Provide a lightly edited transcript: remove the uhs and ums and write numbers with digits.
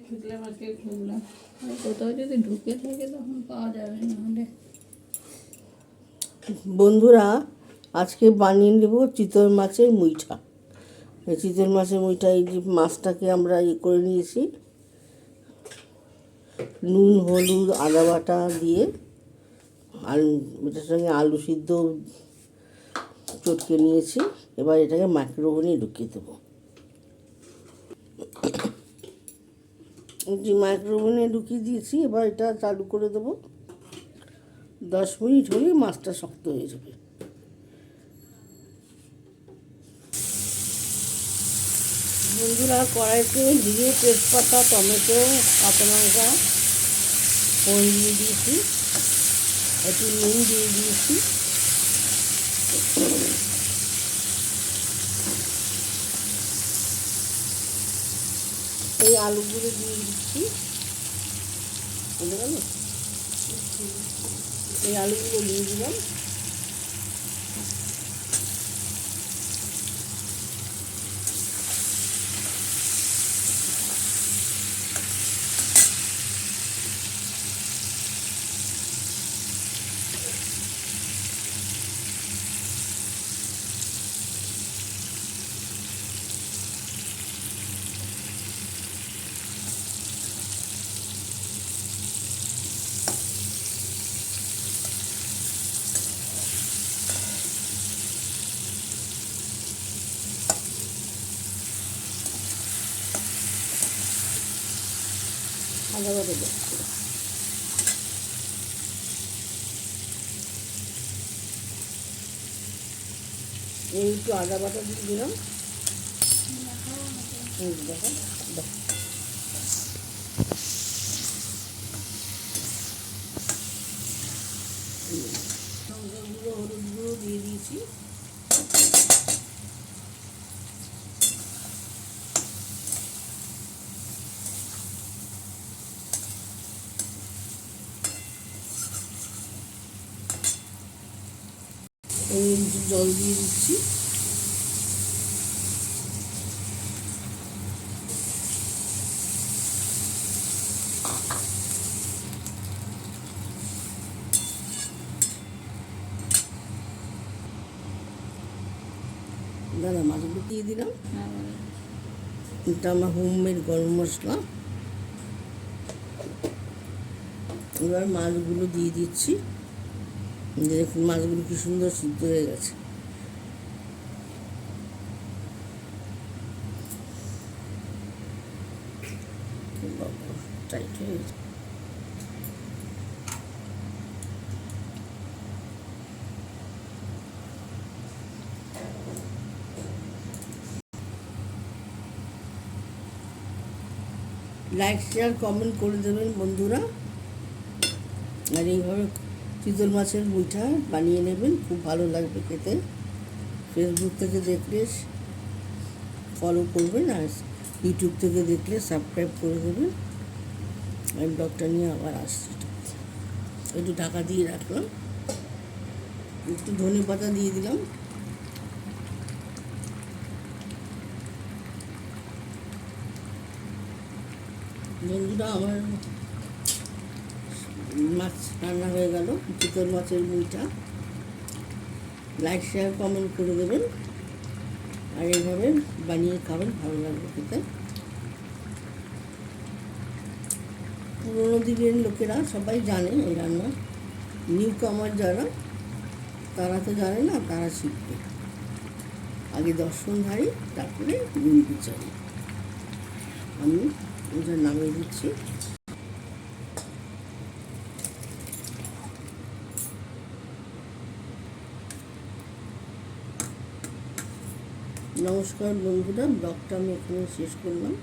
খুঁজলাম আজকে খুঁজলাম, কোথাও যদি ঢুকে থাকে তখন পাওয়া যাবে না হলে। বন্ধুরা, আজকে বানিয়ে নেব চিতল মাছের মুইঠা। এই চিতল মাছের মুইঠা, এই যে মাছটাকে আমরা করে নিয়েছি, নুন হলুদ আদা বাটা দিয়ে, আলু এটার সঙ্গে আলু সিদ্ধ চটকে নিয়েছি। এবার এটাকে মাইক্রোওভেনে ঢুকিয়ে দেবো। মাইক্রোওভেনে ঢুকিয়ে দিয়েছি, এবার এটা চালু করে দেবো। 10 মিনিট হলেই মাছটা শক্ত হয়ে যাবে। বন্ধুরা, কড়াইতে জিরে তেজপাতা টমেটো কাঁচা লঙ্কা ফোড়ন দিয়ে দিয়েছি, একটু নুন দিয়ে দিয়েছি। এই আলুগুলো দিয়ে দিচ্ছি, বুঝতে পারলো? এই আলুগুলো দিয়ে দিলাম। আদা বাটা দিচ্ছি, এই একটু আদা বাটা দিয়ে দিলাম। দেখো, লঙ্কা গুঁড়ো হলুদ গুঁড়ো দিয়ে দিয়েছি। এই জল দিয়ে দিচ্ছি। দাদা, মাছগুলো দিয়ে দিলাম। এটা আমার হোমমেড গরম মশলা। এবার মাছগুলো দিয়ে দিচ্ছি। দেখুন মাছগুলো কি সুন্দর সিদ্ধ হয়ে গেছে। টাইট হয়ে গেছে। লাইক শেয়ার কমেন্ট করে দেবেন বন্ধুরা। আর এইভাবে চিতল মাছের মুইঠা বানিয়ে নেবেন, খুব ভালো লাগবে খেতে। ফেসবুক থেকে দেখলে ফলো করবেন, আর ইউটিউব থেকে দেখলে সাবস্ক্রাইব করে দেবেন। আমি ব্লগটা নিয়ে আবার আসছি। একটু ঢাকা দিয়ে রাখলাম, একটু ধনে পাতা দিয়ে দিলাম। বন্ধুরা, আমার মাছ রান্না হয়ে গেল, চিতল মাছের মুইঠা। লাইক শেয়ার কমেন্ট করে দেবেন, আর এইভাবে বানিয়ে খাবেন, ভালো লাগবে খেতে। পুরোনো দিনের লোকেরা সবাই জানে এই রান্না, নিউ কামার যারা, তারা তো জানে না, তারা শিখবে। আগে দর্শনধারী, তারপরে গুণ বিচারী। আমি ওটা নামিয়ে দিচ্ছি। নমস্কার বন্ধুরা, ব্লগটা আমি এখানে শেষ করলাম।